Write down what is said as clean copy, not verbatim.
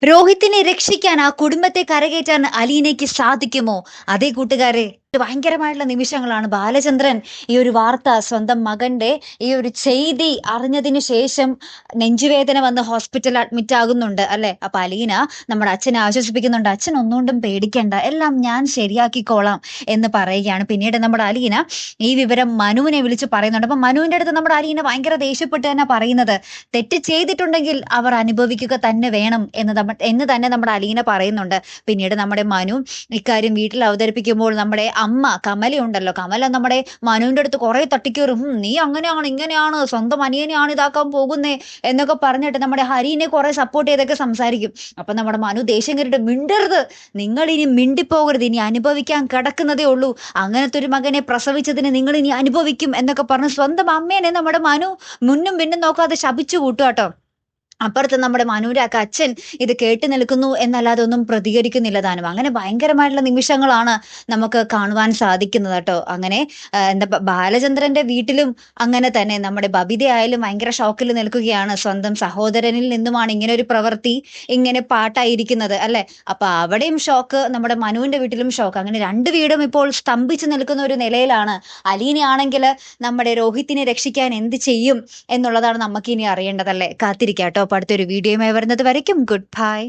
രോഹിത്തിനെ രക്ഷിക്കാൻ ആ കുടുംബത്തെ കരകയറ്റാൻ അലീനയ്ക്ക് സാധിക്കുമോ? അതേ കൂട്ടുകാരെ, ഭയങ്കരമായിട്ടുള്ള നിമിഷങ്ങളാണ്. ബാലചന്ദ്രൻ ഈ ഒരു വാർത്ത, സ്വന്തം മകന്റെ ഈ ഒരു ചെയ്തി അറിഞ്ഞതിന് ശേഷം നെഞ്ചുവേദന വന്ന് ഹോസ്പിറ്റലിൽ അഡ്മിറ്റ് ആകുന്നുണ്ട് അല്ലെ. അപ്പൊ അലീന നമ്മുടെ അച്ഛനെ ആശ്വസിപ്പിക്കുന്നുണ്ട്. അച്ഛൻ ഒന്നുകൊണ്ടും പേടിക്കണ്ട, എല്ലാം ഞാൻ ശരിയാക്കിക്കോളാം എന്ന് പറയുകയാണ്. പിന്നീട് നമ്മുടെ അലീന ഈ വിവരം മനുവിനെ വിളിച്ച് പറയുന്നുണ്ട്. അപ്പൊ മനുവിന്റെ അടുത്ത് നമ്മുടെ അലീന ഭയങ്കര ദേഷ്യപ്പെട്ട് തന്നെ പറയുന്നത്, തെറ്റ് ചെയ്തിട്ടുണ്ടെങ്കിൽ അവർ അനുഭവിക്കുക തന്നെ വേണം എന്ന് തന്നെ നമ്മുടെ അലീന പറയുന്നുണ്ട്. പിന്നീട് നമ്മുടെ മനു ഇക്കാര്യം വീട്ടിൽ അവതരിപ്പിക്കുമ്പോൾ നമ്മുടെ അമ്മ കമല ഉണ്ടല്ലോ, കമല നമ്മുടെ മനുവിന്റെ അടുത്ത് കുറെ തട്ടിക്കേറും. നീ അങ്ങനെയാണ് ഇങ്ങനെയാണ്, സ്വന്തം അനിയനെയാണ് ഇതാക്കാൻ പോകുന്നേ എന്നൊക്കെ പറഞ്ഞിട്ട് നമ്മുടെ ഹരിനെ കുറെ സപ്പോർട്ട് ചെയ്തൊക്കെ സംസാരിക്കും. അപ്പൊ നമ്മുടെ മനു ദേഷ്യം കയറിയിട്ട്, മിണ്ടരുത്, നിങ്ങൾ ഇനി മിണ്ടിപ്പോകരുത്, ഇനി അനുഭവിക്കാൻ കിടക്കുന്നതേ ഉള്ളൂ, അങ്ങനത്തെ ഒരു മകനെ പ്രസവിച്ചതിന് നിങ്ങൾ ഇനി അനുഭവിക്കും എന്നൊക്കെ പറഞ്ഞ് സ്വന്തം അമ്മേനെ നമ്മുടെ മനു മുന്നും പിന്നും നോക്കാതെ ശപിച്ചു കൂട്ടുക. അപ്പുറത്ത് നമ്മുടെ മനുവിന്റെ അച്ഛൻ ഇത് കേട്ട് നിൽക്കുന്നു എന്നല്ലാതെ ഒന്നും പ്രതികരിക്കുന്നില്ല താനും. അങ്ങനെ ഭയങ്കരമായിട്ടുള്ള നിമിഷങ്ങളാണ് നമുക്ക് കാണുവാൻ സാധിക്കുന്നത് കേട്ടോ. അങ്ങനെ ബാലചന്ദ്രന്റെ വീട്ടിലും അങ്ങനെ തന്നെ നമ്മുടെ ബബിത ആയാലും ഭയങ്കര ഷോക്കിൽ നിൽക്കുകയാണ്. സ്വന്തം സഹോദരനിൽ നിന്നുമാണ് ഇങ്ങനെ ഒരു പ്രവൃത്തി, ഇങ്ങനെ പാട്ടായിരിക്കുന്നത് അല്ലെ. അപ്പൊ അവിടെയും ഷോക്ക്, നമ്മുടെ മനുവിന്റെ വീട്ടിലും ഷോക്ക്. അങ്ങനെ രണ്ട് വീടും ഇപ്പോൾ സ്തംഭിച്ചു നിൽക്കുന്ന ഒരു നിലയിലാണ്. അലീനയാണെങ്കിൽ നമ്മുടെ രോഹിത്തിനെ രക്ഷിക്കാൻ എന്ത് ചെയ്യും എന്നുള്ളതാണ് നമുക്ക് ഇനി അറിയേണ്ടതല്ലേ. കാത്തിരിക്കാട്ടോ. അപ്പോൾ അടുത്തൊരു വീഡിയോയുമായി വരുന്നത് വരയ്ക്കും ഗുഡ് ബൈ.